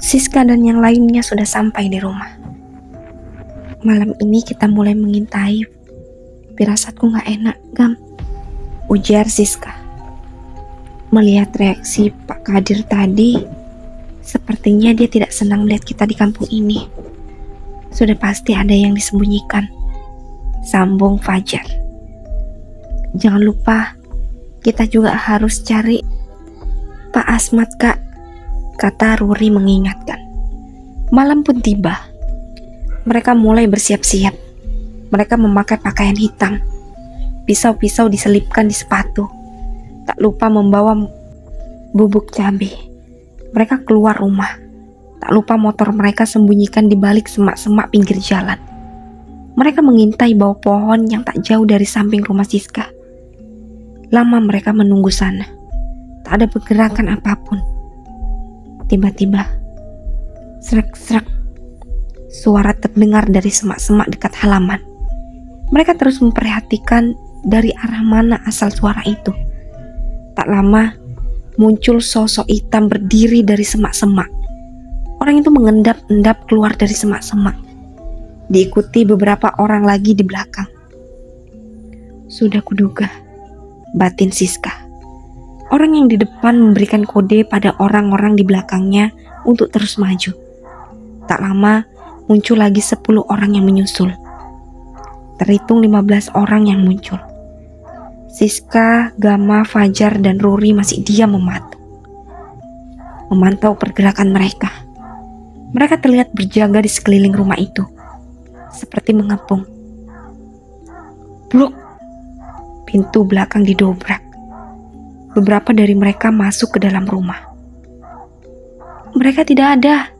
Siska dan yang lainnya sudah sampai di rumah. Malam ini kita mulai mengintai. Firasatku gak enak, Gam, ujar Siska. Melihat reaksi Pak Kadir tadi, sepertinya dia tidak senang melihat kita di kampung ini. Sudah pasti ada yang disembunyikan, sambung Fajar. Jangan lupa, kita juga harus cari Pak Asmat, Kak, kata Ruri mengingatkan. Malam pun tiba. Mereka mulai bersiap-siap. Mereka memakai pakaian hitam. Pisau-pisau diselipkan di sepatu. Tak lupa membawa bubuk cabai. Mereka keluar rumah. Tak lupa motor mereka sembunyikan di balik semak-semak pinggir jalan. Mereka mengintai bawah pohon yang tak jauh dari samping rumah Siska. Lama mereka menunggu sana. Tak ada pergerakan apapun. Tiba-tiba, serak-serak, suara terdengar dari semak-semak dekat halaman. Mereka terus memperhatikan dari arah mana asal suara itu. Tak lama, muncul sosok hitam berdiri dari semak-semak. Orang itu mengendap-endap keluar dari semak-semak, diikuti beberapa orang lagi di belakang. Sudah kuduga, batin Siska. Orang yang di depan memberikan kode pada orang-orang di belakangnya untuk terus maju. Tak lama, muncul lagi 10 orang yang menyusul. Terhitung 15 orang yang muncul. Siska, Gama, Fajar, dan Ruri masih diam memantau pergerakan mereka. Mereka terlihat berjaga di sekeliling rumah itu, seperti mengepung. Bruk! Pintu belakang didobrak. Beberapa dari mereka masuk ke dalam rumah. Mereka tidak ada,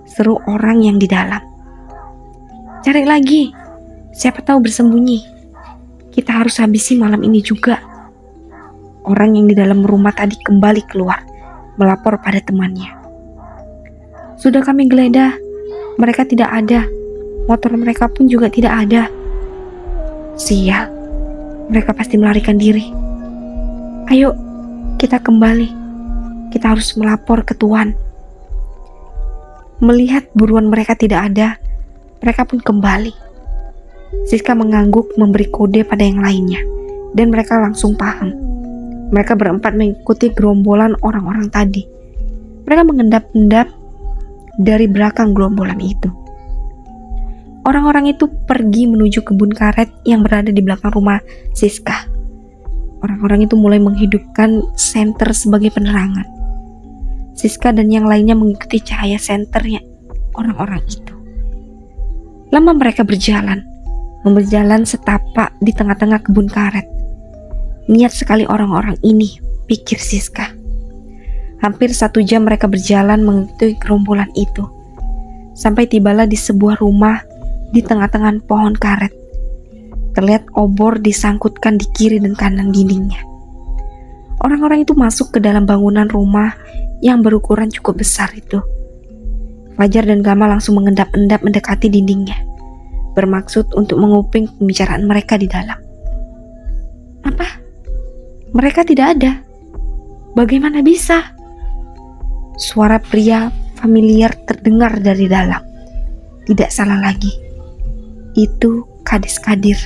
seru orang yang di dalam. Cari lagi, siapa tahu bersembunyi. Kita harus habisi malam ini juga. Orang yang di dalam rumah tadi kembali keluar, melapor pada temannya. Sudah kami geledah, mereka tidak ada. Motor mereka pun juga tidak ada. Sial, mereka pasti melarikan diri. Ayo, kita kembali. Kita harus melapor ke Tuan. Melihat buruan mereka tidak ada, mereka pun kembali. Siska mengangguk memberi kode pada yang lainnya, dan mereka langsung paham. Mereka berempat mengikuti gerombolan orang-orang tadi. Mereka mengendap-endap dari belakang gerombolan itu. Orang-orang itu pergi menuju kebun karet yang berada di belakang rumah Siska. Orang-orang itu mulai menghidupkan senter sebagai penerangan. Siska dan yang lainnya mengikuti cahaya senternya orang-orang itu. Lama mereka berjalan setapak di tengah-tengah kebun karet. Niat sekali orang-orang ini, pikir Siska. Hampir 1 jam mereka berjalan mengikuti gerombolan itu, sampai tibalah di sebuah rumah di tengah-tengah pohon karet. Terlihat obor disangkutkan di kiri dan kanan dindingnya. Orang-orang itu masuk ke dalam bangunan rumah yang berukuran cukup besar itu. Fajar dan Gama langsung mengendap-endap mendekati dindingnya, bermaksud untuk menguping pembicaraan mereka di dalam. Apa? Mereka tidak ada. Bagaimana bisa? Suara pria familiar terdengar dari dalam. Tidak salah lagi. Itu Kades Kadir.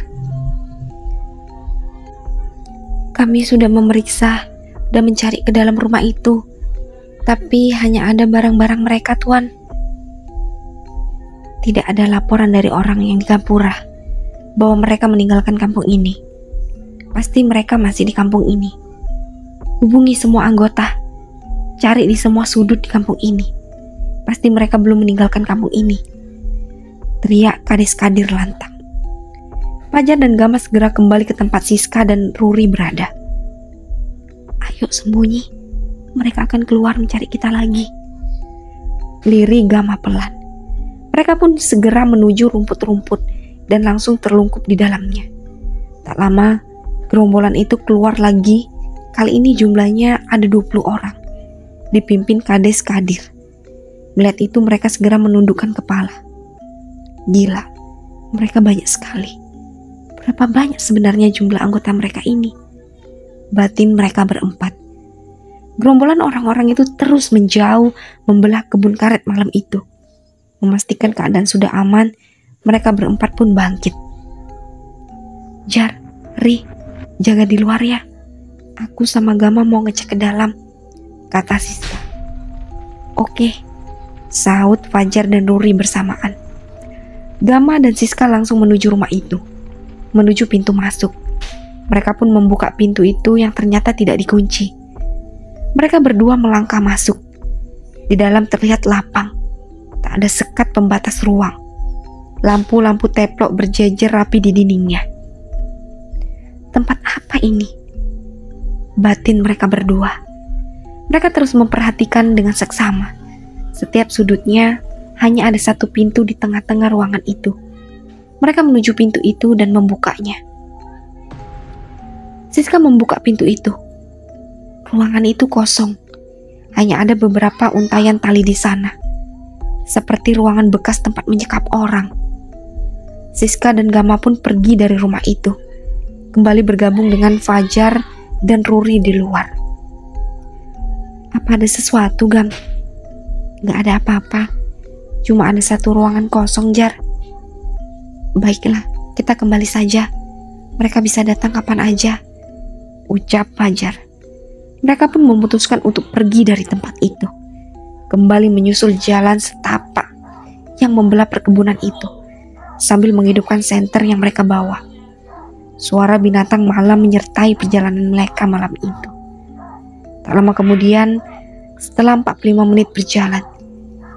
Kami sudah memeriksa dan mencari ke dalam rumah itu, tapi hanya ada barang-barang mereka, Tuan. Tidak ada laporan dari orang yang di Gapura bahwa mereka meninggalkan kampung ini. Pasti mereka masih di kampung ini. Hubungi semua anggota, cari di semua sudut di kampung ini. Pasti mereka belum meninggalkan kampung ini, teriak Kades Kadir lantang. Fajar dan Gama segera kembali ke tempat Siska dan Ruri berada. Ayo sembunyi, mereka akan keluar mencari kita lagi, lirih Gama pelan. Mereka pun segera menuju rumput-rumput dan langsung terlungkup di dalamnya. Tak lama, gerombolan itu keluar lagi. Kali ini jumlahnya ada 20 orang, dipimpin Kades Kadir. Melihat itu mereka segera menundukkan kepala. Gila, mereka banyak sekali. Berapa banyak sebenarnya jumlah anggota mereka ini? Batin mereka berempat. Gerombolan orang-orang itu terus menjauh membelah kebun karet malam itu. Memastikan keadaan sudah aman, mereka berempat pun bangkit. Jar, Ri, jaga di luar ya. Aku sama Gama mau ngecek ke dalam, kata Siska. Oke, sahut Fajar dan Ruri bersamaan. Gama dan Siska langsung menuju rumah itu, menuju pintu masuk. Mereka pun membuka pintu itu yang ternyata tidak dikunci. Mereka berdua melangkah masuk. Di dalam terlihat lapang. Tak ada sekat pembatas ruang. Lampu-lampu teplok berjejer rapi di dindingnya. Tempat apa ini? Batin mereka berdua. Mereka terus memperhatikan dengan seksama. Setiap sudutnya hanya ada satu pintu di tengah-tengah ruangan itu. Mereka menuju pintu itu dan membukanya. Siska membuka pintu itu. Ruangan itu kosong. Hanya ada beberapa untayan tali di sana. Seperti ruangan bekas tempat menyekap orang. Siska dan Gama pun pergi dari rumah itu. Kembali bergabung dengan Fajar dan Ruri di luar. Apa ada sesuatu, Gam? Gak ada apa-apa. Cuma ada satu ruangan kosong, Jar. Baiklah, kita kembali saja. Mereka bisa datang kapan aja, ucap Fajar. Mereka pun memutuskan untuk pergi dari tempat itu. Kembali menyusul jalan setapak yang membelah perkebunan itu, sambil menghidupkan senter yang mereka bawa. Suara binatang malam menyertai perjalanan mereka malam itu. Tak lama kemudian, setelah 45 menit berjalan,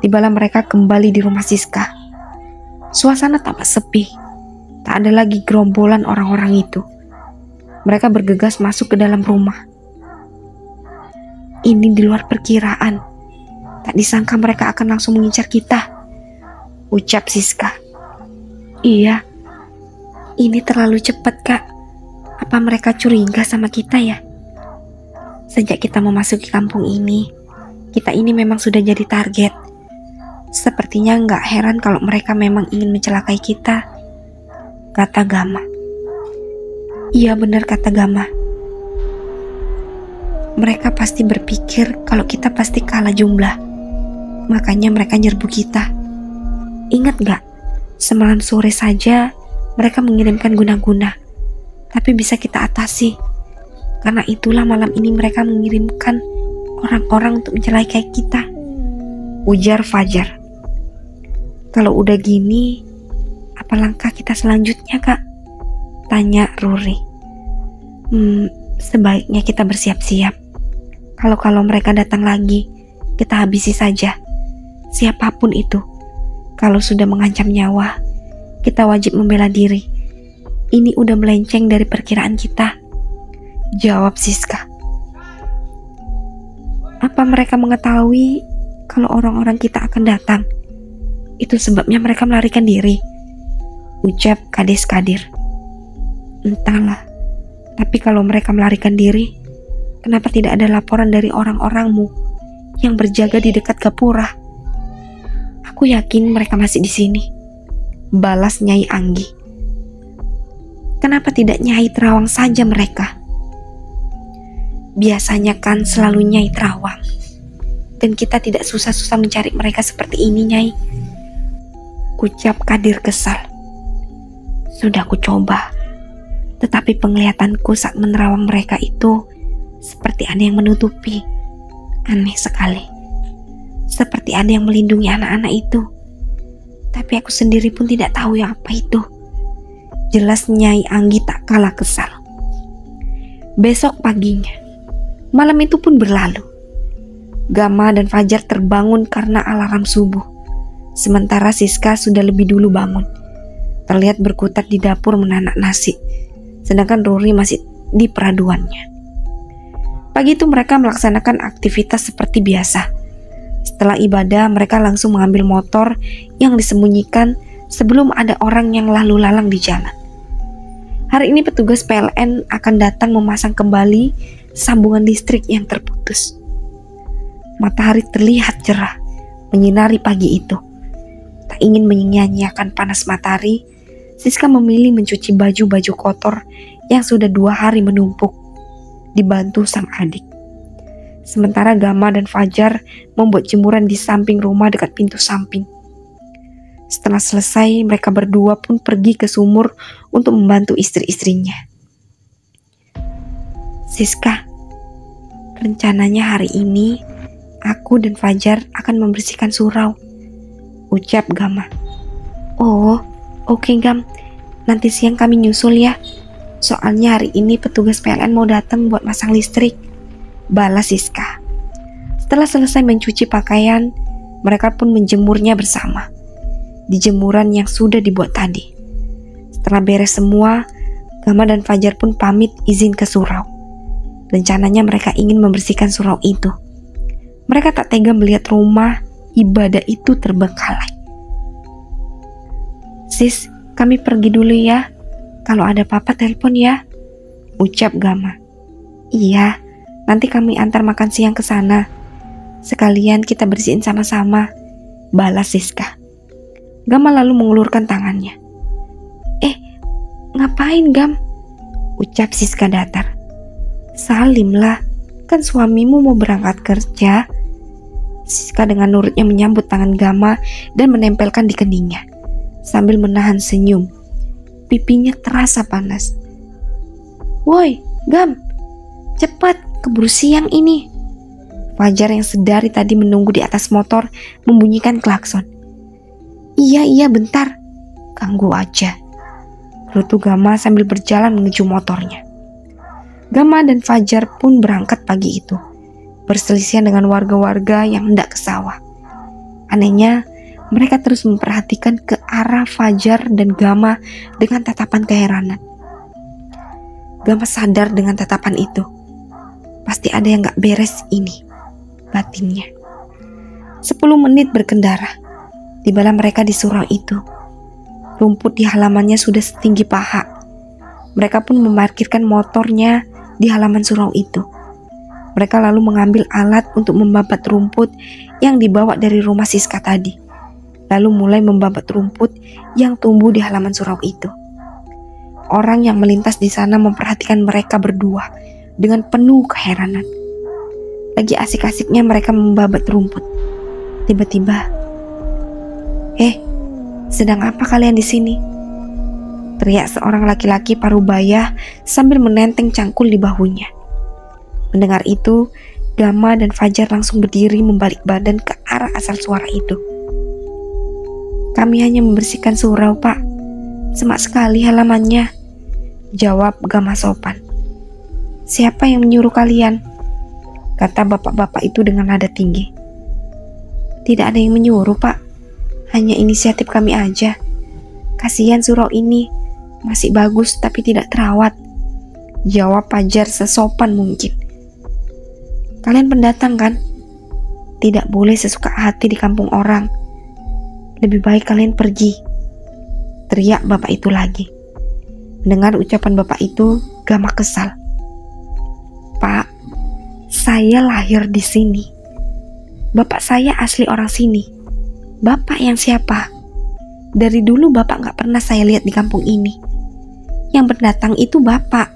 tibalah mereka kembali di rumah Siska. Suasana tampak sepi. Tak ada lagi gerombolan orang-orang itu. Mereka bergegas masuk ke dalam rumah. Ini di luar perkiraan. Tak disangka mereka akan langsung mengincar kita, ucap Siska. Iya, ini terlalu cepat, Kak. Apa mereka curiga sama kita ya? Sejak kita memasuki kampung ini, kita ini memang sudah jadi target. Sepertinya nggak heran kalau mereka memang ingin mencelakai kita, kata Gama. Iya benar, kata Gama. Mereka pasti berpikir kalau kita pasti kalah jumlah. Makanya mereka nyerbu kita. Ingat gak? Semalam sore saja mereka mengirimkan guna-guna. Tapi bisa kita atasi. Karena itulah malam ini mereka mengirimkan orang-orang untuk mencelakai kita, ujar Fajar. Kalau udah gini, apa langkah kita selanjutnya, Kak? Tanya Ruri. Sebaiknya kita bersiap-siap. Kalau mereka datang lagi, kita habisi saja. Siapapun itu. Kalau sudah mengancam nyawa, kita wajib membela diri. Ini udah melenceng dari perkiraan kita, jawab Siska. Apa mereka mengetahui kalau orang-orang kita akan datang? Itu sebabnya mereka melarikan diri, ucap Kades Kadir. Entahlah, tapi kalau mereka melarikan diri, kenapa tidak ada laporan dari orang-orangmu yang berjaga di dekat Gapura? Aku yakin mereka masih di sini, balas Nyai Anggi. Kenapa tidak Nyai Terawang saja mereka? Biasanya kan selalu Nyai Terawang, dan kita tidak susah-susah mencari mereka seperti ini, Nyai, ucap Kadir kesal. Sudah aku coba, tetapi penglihatanku saat menerawang mereka itu seperti ada yang menutupi. Aneh sekali. Seperti ada yang melindungi anak-anak itu. Tapi aku sendiri pun tidak tahu yang apa itu. Jelas Nyai Anggi tak kalah kesal. Besok paginya, malam itu pun berlalu. Gama dan Fajar terbangun karena alarm subuh. Sementara Siska sudah lebih dulu bangun. Terlihat berkutat di dapur menanak nasi. Sedangkan Ruri masih di peraduannya. Pagi itu mereka melaksanakan aktivitas seperti biasa. Setelah ibadah, mereka langsung mengambil motor yang disembunyikan sebelum ada orang yang lalu lalang di jalan. Hari ini petugas PLN akan datang memasang kembali sambungan listrik yang terputus. Matahari terlihat cerah menyinari pagi itu. Tak ingin menyia-nyiakan panas matahari, Siska memilih mencuci baju-baju kotor yang sudah 2 hari menumpuk, dibantu sang adik. Sementara Gama dan Fajar membuat jemuran di samping rumah dekat pintu samping. Setelah selesai, mereka berdua pun pergi ke sumur untuk membantu istri-istrinya. Siska, rencananya hari ini aku dan Fajar akan membersihkan surau, ucap Gama. Oh, oke Gam, nanti siang kami nyusul ya. Soalnya hari ini petugas PLN mau datang buat masang listrik, balas Siska. Setelah selesai mencuci pakaian, mereka pun menjemurnya bersama di jemuran yang sudah dibuat tadi. Setelah beres semua, Gama dan Fajar pun pamit izin ke surau. Rencananya mereka ingin membersihkan surau itu. Mereka tak tega melihat rumah ibadah itu terbengkalai. Sis, kami pergi dulu ya. Kalau ada papa telepon ya, ucap Gama. Iya, nanti kami antar makan siang ke sana. Sekalian kita bersihin sama-sama, balas Siska. Gama lalu mengulurkan tangannya. Ngapain Gam? Ucap Siska datar. Salim lah, kan suamimu mau berangkat kerja. Siska dengan nurutnya menyambut tangan Gama dan menempelkan di keningnya, sambil menahan senyum. Pipinya terasa panas. Woi, Gam, cepat, keburu siang ini. Fajar yang sedari tadi menunggu di atas motor membunyikan klakson. Iya, bentar. Ganggu aja, gerutu Gama sambil berjalan menuju motornya. Gama dan Fajar pun berangkat pagi itu, berselisihan dengan warga-warga yang hendak ke sawah. Anehnya, mereka terus memperhatikan ke arah Fajar dan Gama dengan tatapan keheranan. Gama sadar dengan tatapan itu. Pasti ada yang gak beres ini, batinnya. 10 menit berkendara. Tibalah mereka di surau itu. Rumput di halamannya sudah setinggi paha. Mereka pun memarkirkan motornya di halaman surau itu. Mereka lalu mengambil alat untuk membabat rumput yang dibawa dari rumah Siska tadi. Lalu mulai membabat rumput yang tumbuh di halaman surau itu. Orang yang melintas di sana memperhatikan mereka berdua dengan penuh keheranan. Lagi asik-asiknya mereka membabat rumput. Tiba-tiba, sedang apa kalian di sini? Teriak seorang laki-laki parubaya sambil menenteng cangkul di bahunya. Mendengar itu, Gama dan Fajar langsung berdiri membalik badan ke arah asal suara itu. Kami hanya membersihkan surau, Pak. Semak sekali halamannya, jawab Gama sopan. Siapa yang menyuruh kalian? Kata bapak-bapak itu dengan nada tinggi. Tidak ada yang menyuruh, Pak. Hanya inisiatif kami aja. Kasihan surau ini masih bagus tapi tidak terawat, jawab Fajar sesopan mungkin. Kalian pendatang kan? Tidak boleh sesuka hati di kampung orang. Lebih baik kalian pergi, teriak bapak itu lagi. Mendengar ucapan bapak itu, Gama kesal. Pak, saya lahir di sini. Bapak saya asli orang sini. Bapak yang siapa? Dari dulu bapak gak pernah saya lihat di kampung ini. Yang pendatang itu bapak.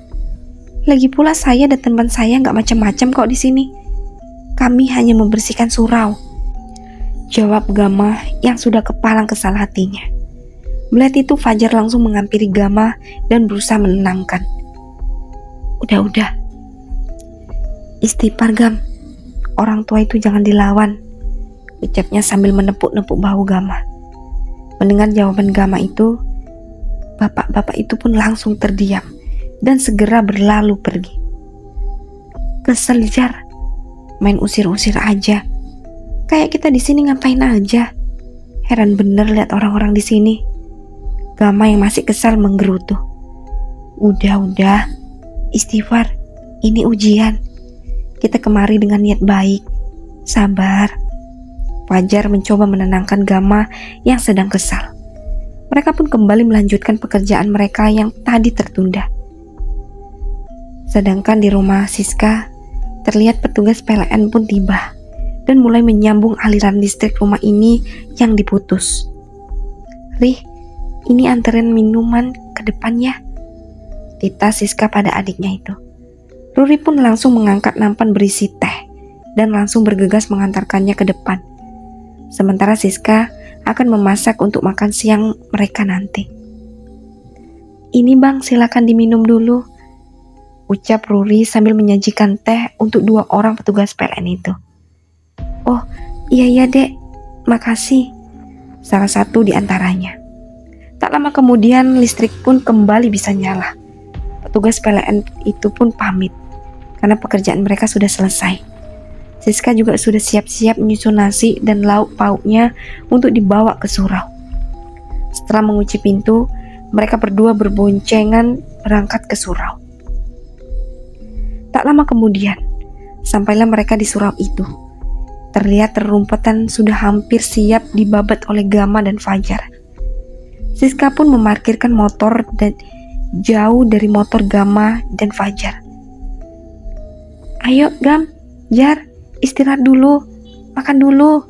Lagi pula saya dan teman saya gak macam-macam kok di sini. Kami hanya membersihkan surau, jawab Gama yang sudah kepalang kesal hatinya. Melihat itu Fajar langsung menghampiri Gama dan berusaha menenangkan. Udah. Istighfar Gam. Orang tua itu jangan dilawan, ucapnya sambil menepuk-nepuk bahu Gama. Mendengar jawaban Gama itu, bapak-bapak itu pun langsung terdiam dan segera berlalu pergi. Kesel Jar, main usir-usir aja. Kayak kita di sini ngapain aja. Heran bener lihat orang-orang di sini. Gama yang masih kesal menggerutu. Udah, istighfar. Ini ujian. Kita kemari dengan niat baik. Sabar. Fajar mencoba menenangkan Gama yang sedang kesal. Mereka pun kembali melanjutkan pekerjaan mereka yang tadi tertunda. Sedangkan di rumah Siska, terlihat petugas PLN pun tiba dan mulai menyambung aliran listrik rumah ini yang diputus. Rih, ini anterin minuman ke depan ya, tita Siska pada adiknya itu. Ruri pun langsung mengangkat nampan berisi teh dan langsung bergegas mengantarkannya ke depan. Sementara Siska akan memasak untuk makan siang mereka nanti. "Ini bang, silakan diminum dulu," ucap Ruri sambil menyajikan teh untuk 2 orang petugas PLN itu. "Oh, iya dek, makasih," salah satu di antaranya. Tak lama kemudian listrik pun kembali bisa nyala. Petugas PLN itu pun pamit karena pekerjaan mereka sudah selesai. Siska juga sudah siap-siap menyusun nasi dan lauk pauknya untuk dibawa ke surau. Setelah mengunci pintu, mereka berdua berboncengan berangkat ke surau. Tak lama kemudian, sampailah mereka di surau itu. Terlihat rerumputan sudah hampir siap dibabat oleh Gama dan Fajar. Siska pun memarkirkan motor dan jauh dari motor Gama dan Fajar. "Ayo Gam, Jar, istirahat dulu, makan dulu.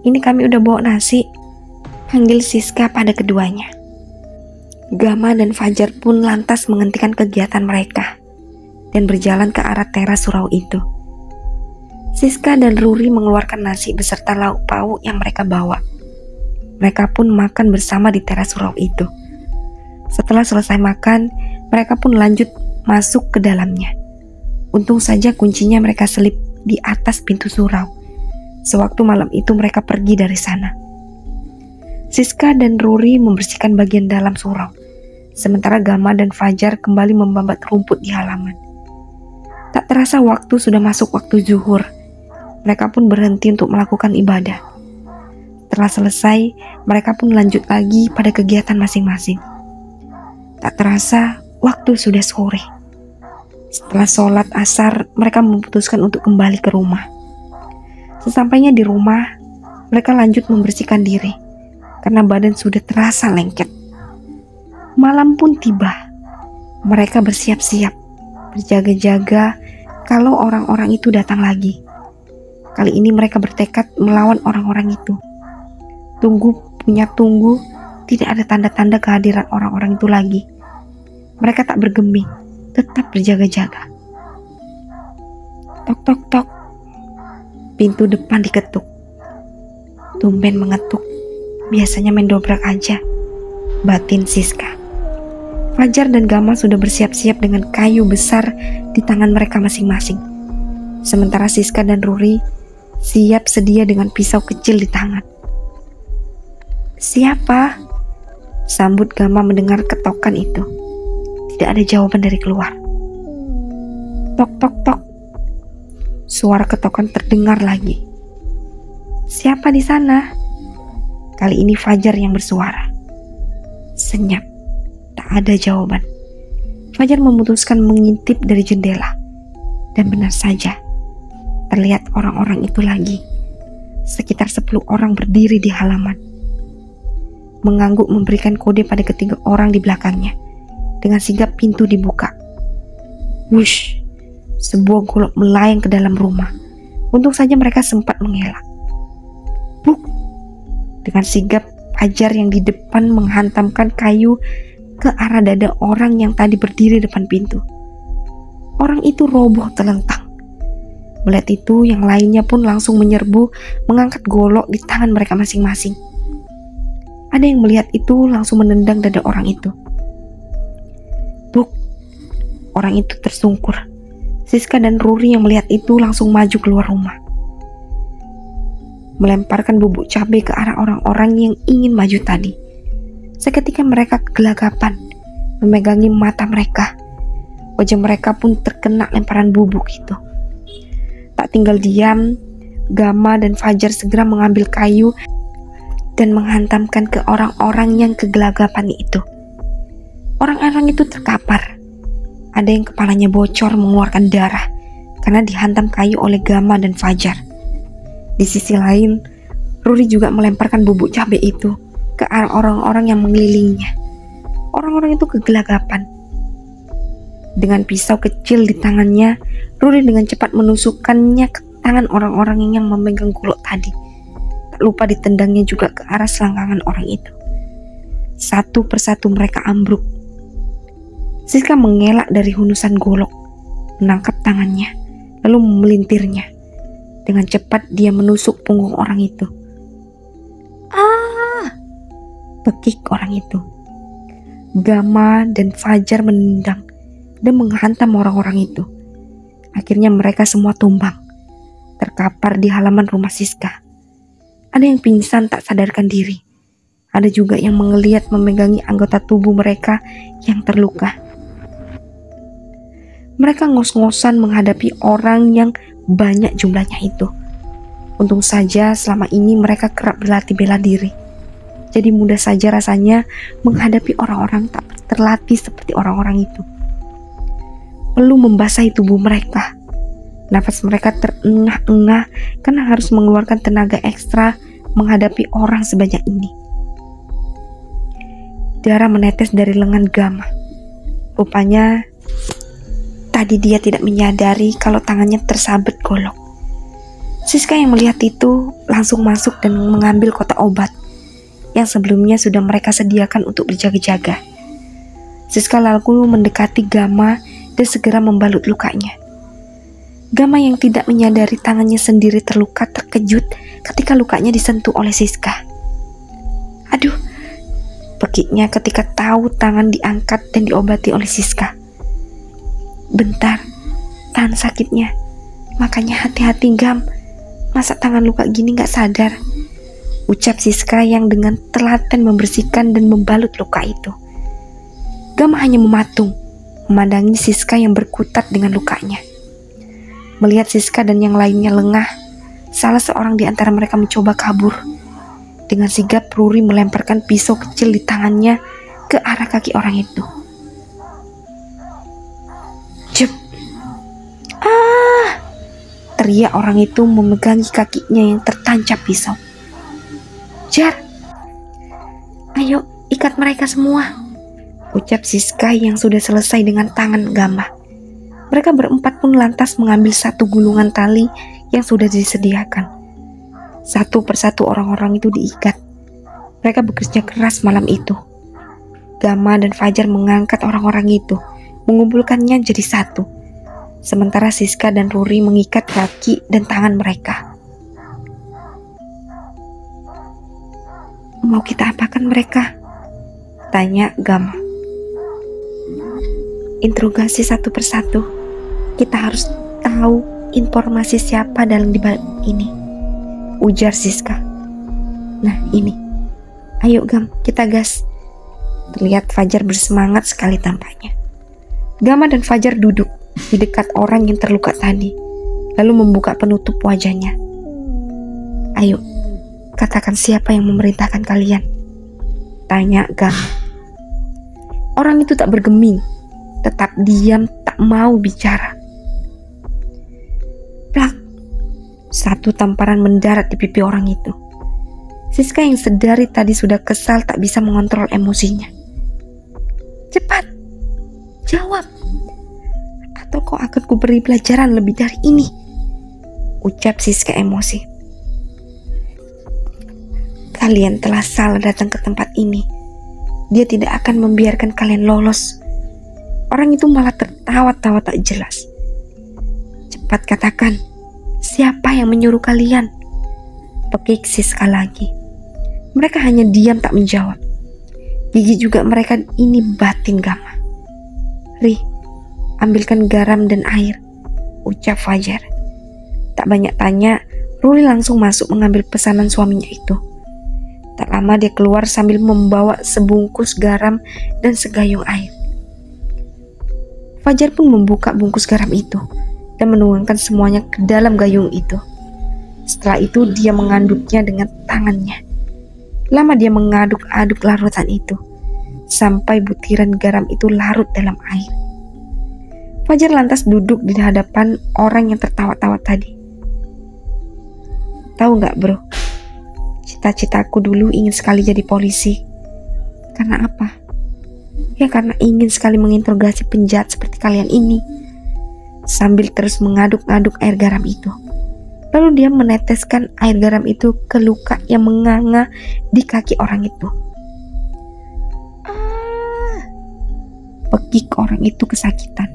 Ini kami udah bawa nasi," panggil Siska pada keduanya. Gama dan Fajar pun lantas menghentikan kegiatan mereka dan berjalan ke arah teras surau itu. Siska dan Ruri mengeluarkan nasi beserta lauk pauk yang mereka bawa. Mereka pun makan bersama di teras surau itu. Setelah selesai makan, mereka pun lanjut masuk ke dalamnya. Untung saja kuncinya mereka selip di atas pintu surau. Sewaktu malam itu mereka pergi dari sana. Siska dan Ruri membersihkan bagian dalam surau, sementara Gama dan Fajar kembali membabat rumput di halaman. Tak terasa waktu sudah masuk waktu zuhur. Mereka pun berhenti untuk melakukan ibadah. Setelah selesai, mereka pun lanjut lagi pada kegiatan masing-masing. Tak terasa waktu sudah sore. Setelah sholat asar, mereka memutuskan untuk kembali ke rumah. Sesampainya di rumah, mereka lanjut membersihkan diri karena badan sudah terasa lengket. Malam pun tiba. Mereka bersiap-siap, berjaga-jaga kalau orang-orang itu datang lagi. Kali ini mereka bertekad melawan orang-orang itu. Tunggu, tidak ada tanda-tanda kehadiran orang-orang itu lagi. Mereka tak bergeming, tetap berjaga-jaga. Tok tok tok. Pintu depan diketuk. Tumben mengetuk. Biasanya main dobrak aja, batin Siska. Fajar dan Gama sudah bersiap-siap dengan kayu besar di tangan mereka masing-masing. Sementara Siska dan Ruri siap sedia dengan pisau kecil di tangan. "Siapa?" sambut Gama mendengar ketokan itu. Tidak ada jawaban dari keluar. Tok tok tok. Suara ketokan terdengar lagi. "Siapa di sana?" Kali ini Fajar yang bersuara. Senyap. Tak ada jawaban. Fajar memutuskan mengintip dari jendela. Dan benar saja, terlihat orang-orang itu lagi. Sekitar 10 orang berdiri di halaman. Mengangguk memberikan kode pada ketiga orang di belakangnya. Dengan sigap pintu dibuka. Wush, sebuah golok melayang ke dalam rumah. Untung saja mereka sempat mengelak. Buk, dengan sigap Fajar yang di depan menghantamkan kayu ke arah dada orang yang tadi berdiri depan pintu. Orang itu roboh telentang. Melihat itu, yang lainnya pun langsung menyerbu mengangkat golok di tangan mereka masing-masing. Ada yang melihat itu langsung menendang dada orang itu. Buk, orang itu tersungkur. Siska dan Ruri yang melihat itu langsung maju keluar rumah, melemparkan bubuk cabai ke arah orang-orang yang ingin maju tadi. Seketika mereka kegelagapan, memegangi mata mereka. Wajah mereka pun terkena lemparan bubuk itu. Tak tinggal diam, Gama dan Fajar segera mengambil kayu dan menghantamkan ke orang-orang yang kegelagapan itu. Orang-orang itu terkapar. Ada yang kepalanya bocor mengeluarkan darah karena dihantam kayu oleh Gama dan Fajar. Di sisi lain, Ruri juga melemparkan bubuk cabai itu ke arah orang-orang yang mengelilinginya. Orang-orang itu kegelagapan. Dengan pisau kecil di tangannya, Ruri dengan cepat menusukkannya ke tangan orang-orang yang memegang golok tadi. Tak lupa ditendangnya juga ke arah selangkangan orang itu. Satu persatu mereka ambruk. Siska mengelak dari hunusan golok, menangkap tangannya, lalu memelintirnya. Dengan cepat dia menusuk punggung orang itu. Ah! Pekik orang itu. Gama dan Fajar menendang dan menghantam orang-orang itu. Akhirnya mereka semua tumbang, terkapar di halaman rumah Siska. Ada yang pingsan tak sadarkan diri. Ada juga yang menggeliat memegangi anggota tubuh mereka yang terluka. Mereka ngos-ngosan menghadapi orang yang banyak jumlahnya itu. Untung saja selama ini mereka kerap berlatih bela diri. Jadi mudah saja rasanya menghadapi orang-orang tak terlatih seperti orang-orang itu. Perlu membasahi tubuh mereka. Nafas mereka terengah-engah karena harus mengeluarkan tenaga ekstra menghadapi orang sebanyak ini. Darah menetes dari lengan Gama. Rupanya tadi dia tidak menyadari kalau tangannya tersabet golok. Siska yang melihat itu langsung masuk dan mengambil kotak obat yang sebelumnya sudah mereka sediakan untuk berjaga-jaga. Siska lalu mendekati Gama dan segera membalut lukanya. Gama yang tidak menyadari tangannya sendiri terluka terkejut ketika lukanya disentuh oleh Siska. Aduh, pekiknya ketika tahu tangan diangkat dan diobati oleh Siska. Bentar, tahan sakitnya. Makanya hati-hati Gam. Masa tangan luka gini gak sadar? Ucap Siska yang dengan telaten membersihkan dan membalut luka itu. Gam hanya mematung, memandangi Siska yang berkutat dengan lukanya. Melihat Siska dan yang lainnya lengah, salah seorang di antara mereka mencoba kabur. Dengan sigap Ruri melemparkan pisau kecil di tangannya ke arah kaki orang itu. Teriak orang itu memegangi kakinya yang tertancap pisau. Jar, ayo ikat mereka semua, ucap Siska yang sudah selesai dengan tangan Gama. Mereka berempat pun lantas mengambil satu gulungan tali yang sudah disediakan. Satu persatu orang-orang itu diikat. Mereka bekerja keras malam itu. Gama dan Fajar mengangkat orang-orang itu, mengumpulkannya jadi satu. Sementara Siska dan Ruri mengikat kaki dan tangan mereka. Mau kita apakan mereka? Tanya Gama. Interogasi satu persatu. Kita harus tahu informasi siapa dalam dibalik ini, ujar Siska. Nah ini, ayo Gam, kita gas. Terlihat Fajar bersemangat sekali tampaknya. Gama dan Fajar duduk di dekat orang yang terluka tadi, lalu membuka penutup wajahnya. Ayo, katakan siapa yang memerintahkan kalian? Tanya Gama. Orang itu tak bergeming, tetap diam, tak mau bicara. Plak, satu tamparan mendarat di pipi orang itu. Siska yang sedari tadi sudah kesal tak bisa mengontrol emosinya. Cepat, jawab. Atau kau akan kuberi pelajaran lebih dari ini, ucap Siska emosi. Kalian telah salah datang ke tempat ini. Dia tidak akan membiarkan kalian lolos. Orang itu malah tertawa-tawa tak jelas. Cepat katakan, siapa yang menyuruh kalian? Pekik Siska lagi. Mereka hanya diam tak menjawab. Gigi juga mereka ini batin Gama. Ri, ambilkan garam dan air, ucap Fajar. Tak banyak tanya, Ruli langsung masuk mengambil pesanan suaminya itu. Tak lama dia keluar sambil membawa sebungkus garam dan segayung air. Fajar pun membuka bungkus garam itu dan menuangkan semuanya ke dalam gayung itu. Setelah itu dia mengaduknya dengan tangannya. Lama dia mengaduk-aduk larutan itu sampai butiran garam itu larut dalam air. Fajar lantas duduk di hadapan orang yang tertawa-tawa tadi. Tahu gak bro, cita-citaku dulu ingin sekali jadi polisi. Karena apa? Ya karena ingin sekali menginterogasi penjahat seperti kalian ini. Sambil terus mengaduk-aduk air garam itu. Lalu dia meneteskan air garam itu ke luka yang menganga di kaki orang itu. Pekik orang itu kesakitan.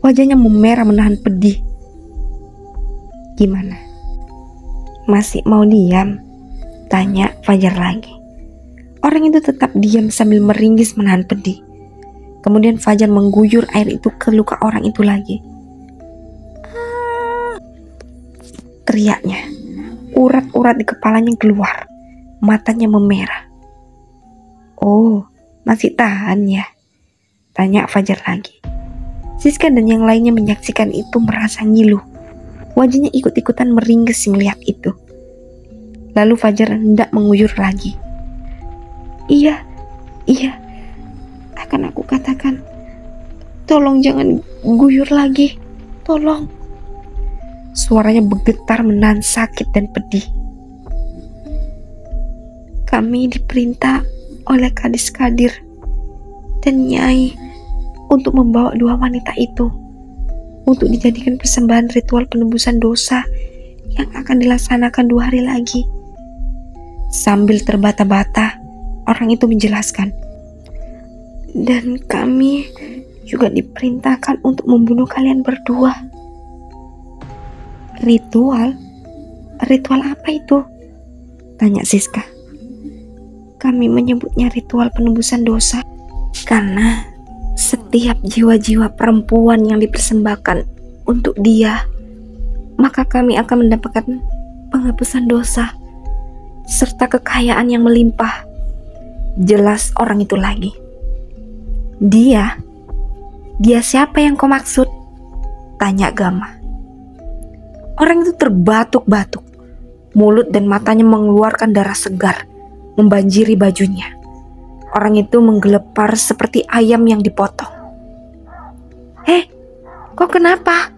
Wajahnya memerah menahan pedih. Gimana? Masih mau diam? Tanya Fajar lagi. Orang itu tetap diam sambil meringis menahan pedih. Kemudian Fajar mengguyur air itu ke luka orang itu lagi. Teriaknya. Urat-urat di kepalanya keluar. Matanya memerah. Oh, masih tahan ya? Tanya Fajar lagi. Siska dan yang lainnya menyaksikan itu merasa ngilu. Wajahnya ikut-ikutan meringis melihat itu. Lalu Fajar hendak mengguyur lagi. Iya, akan aku katakan. Tolong jangan guyur lagi, tolong. Suaranya bergetar menahan sakit dan pedih. Kami diperintah oleh Kadis Kadir dan Nyai untuk membawa dua wanita itu untuk dijadikan persembahan ritual penebusan dosa yang akan dilaksanakan 2 hari lagi. Sambil terbata-bata, orang itu menjelaskan. Dan kami juga diperintahkan untuk membunuh kalian berdua. Ritual? Ritual apa itu? Tanya Siska. Kami menyebutnya ritual penebusan dosa karena setiap jiwa-jiwa perempuan yang dipersembahkan untuk dia, maka kami akan mendapatkan penghapusan dosa serta kekayaan yang melimpah. Jelas orang itu lagi. Dia siapa yang kau maksud? Tanya Gama. Orang itu terbatuk-batuk. Mulut dan matanya mengeluarkan darah segar, membanjiri bajunya. Orang itu menggelepar seperti ayam yang dipotong. Kok kenapa?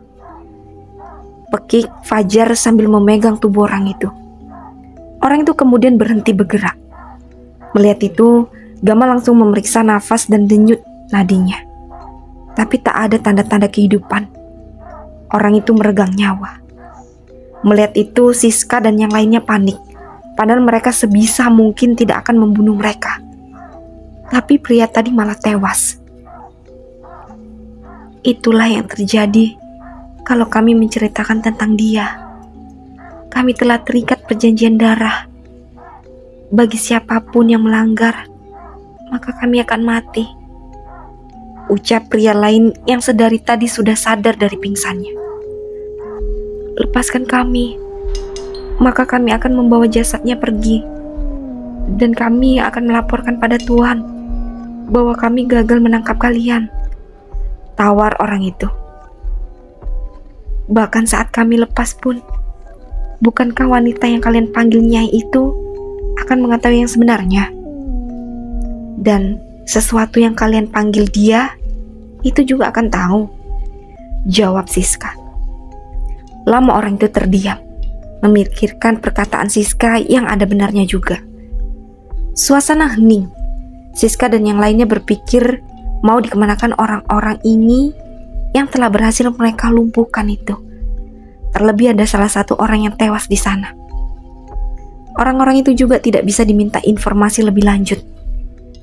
Pekik Fajar sambil memegang tubuh orang itu. Orang itu kemudian berhenti bergerak. Melihat itu, Gama langsung memeriksa nafas dan denyut nadinya. Tapi tak ada tanda-tanda kehidupan. Orang itu meregang nyawa. Melihat itu, Siska dan yang lainnya panik. Padahal mereka sebisa mungkin tidak akan membunuh mereka. Tapi pria tadi malah tewas. Itulah yang terjadi kalau kami menceritakan tentang dia. Kami telah terikat perjanjian darah. Bagi siapapun yang melanggar, maka kami akan mati. Ucap pria lain yang sedari tadi sudah sadar dari pingsannya. Lepaskan kami, maka kami akan membawa jasadnya pergi. Dan kami akan melaporkan pada Tuhan bahwa kami gagal menangkap kalian. Tawar orang itu. Bahkan saat kami lepas pun, bukankah wanita yang kalian panggil Nyai itu akan mengetahui yang sebenarnya? Dan sesuatu yang kalian panggil dia, itu juga akan tahu. Jawab Siska. Lama orang itu terdiam, memikirkan perkataan Siska yang ada benarnya juga. Suasana hening. Siska dan yang lainnya berpikir mau dikemanakan orang-orang ini yang telah berhasil mereka lumpuhkan itu. Terlebih ada salah satu orang yang tewas di sana. Orang-orang itu juga tidak bisa diminta informasi lebih lanjut,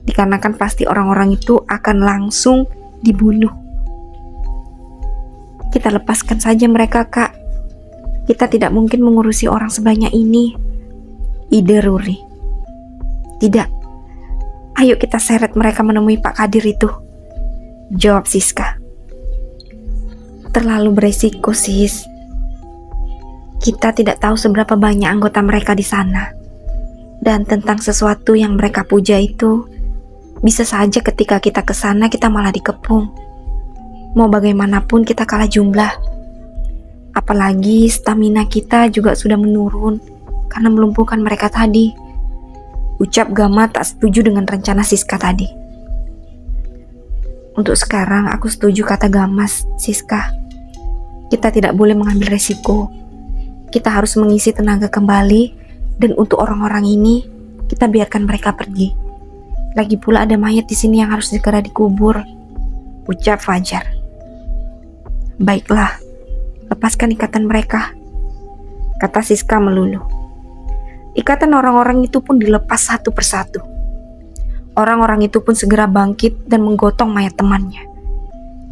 dikarenakan pasti orang-orang itu akan langsung dibunuh. Kita lepaskan saja mereka, Kak. Kita tidak mungkin mengurusi orang sebanyak ini. Ide Ruri. Tidak. Ayo kita seret mereka menemui Pak Kadir itu. Jawab Siska. Terlalu beresiko, Sis. Kita tidak tahu seberapa banyak anggota mereka di sana. Dan tentang sesuatu yang mereka puja itu, bisa saja ketika kita ke sana kita malah dikepung. Mau bagaimanapun kita kalah jumlah. Apalagi stamina kita juga sudah menurun karena melumpuhkan mereka tadi. Ucap Gama tak setuju dengan rencana Siska tadi. Untuk sekarang aku setuju kata Gama, Siska. Kita tidak boleh mengambil resiko. Kita harus mengisi tenaga kembali, dan untuk orang-orang ini kita biarkan mereka pergi. Lagi pula ada mayat di sini yang harus segera dikubur. Ucap Fajar. Baiklah, lepaskan ikatan mereka, kata Siska meluluh. Ikatan orang-orang itu pun dilepas satu persatu. Orang-orang itu pun segera bangkit dan menggotong mayat temannya.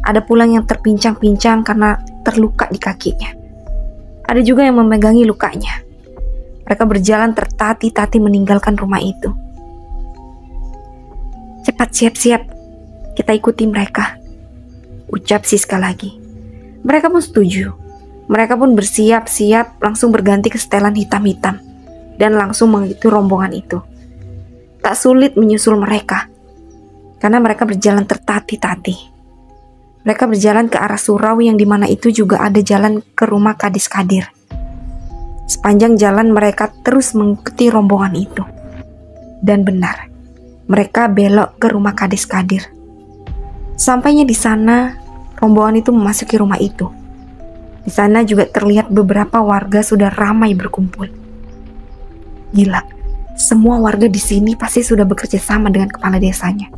Ada pula yang terpincang-pincang karena terluka di kakinya. Ada juga yang memegangi lukanya. Mereka berjalan tertati-tati meninggalkan rumah itu. Cepat siap-siap, kita ikuti mereka, ucap Siska lagi. Mereka pun setuju. Mereka pun bersiap-siap langsung berganti ke setelan hitam-hitam dan langsung mengikuti rombongan itu. Tak sulit menyusul mereka, karena mereka berjalan tertati-tati. Mereka berjalan ke arah surau yang dimana itu juga ada jalan ke rumah Kadis Kadir. Sepanjang jalan mereka terus mengikuti rombongan itu. Dan benar, mereka belok ke rumah Kadis Kadir. Sampainya di sana, rombongan itu memasuki rumah itu. Di sana juga terlihat beberapa warga sudah ramai berkumpul. Gila, semua warga di sini pasti sudah bekerja sama dengan kepala desanya.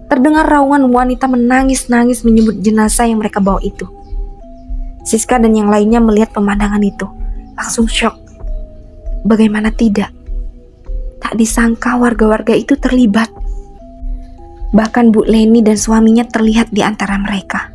Terdengar raungan wanita menangis-nangis menyebut jenazah yang mereka bawa itu. Siska dan yang lainnya melihat pemandangan itu, langsung syok. Bagaimana tidak? Tak disangka warga-warga itu terlibat. Bahkan Bu Leni dan suaminya terlihat di antara mereka.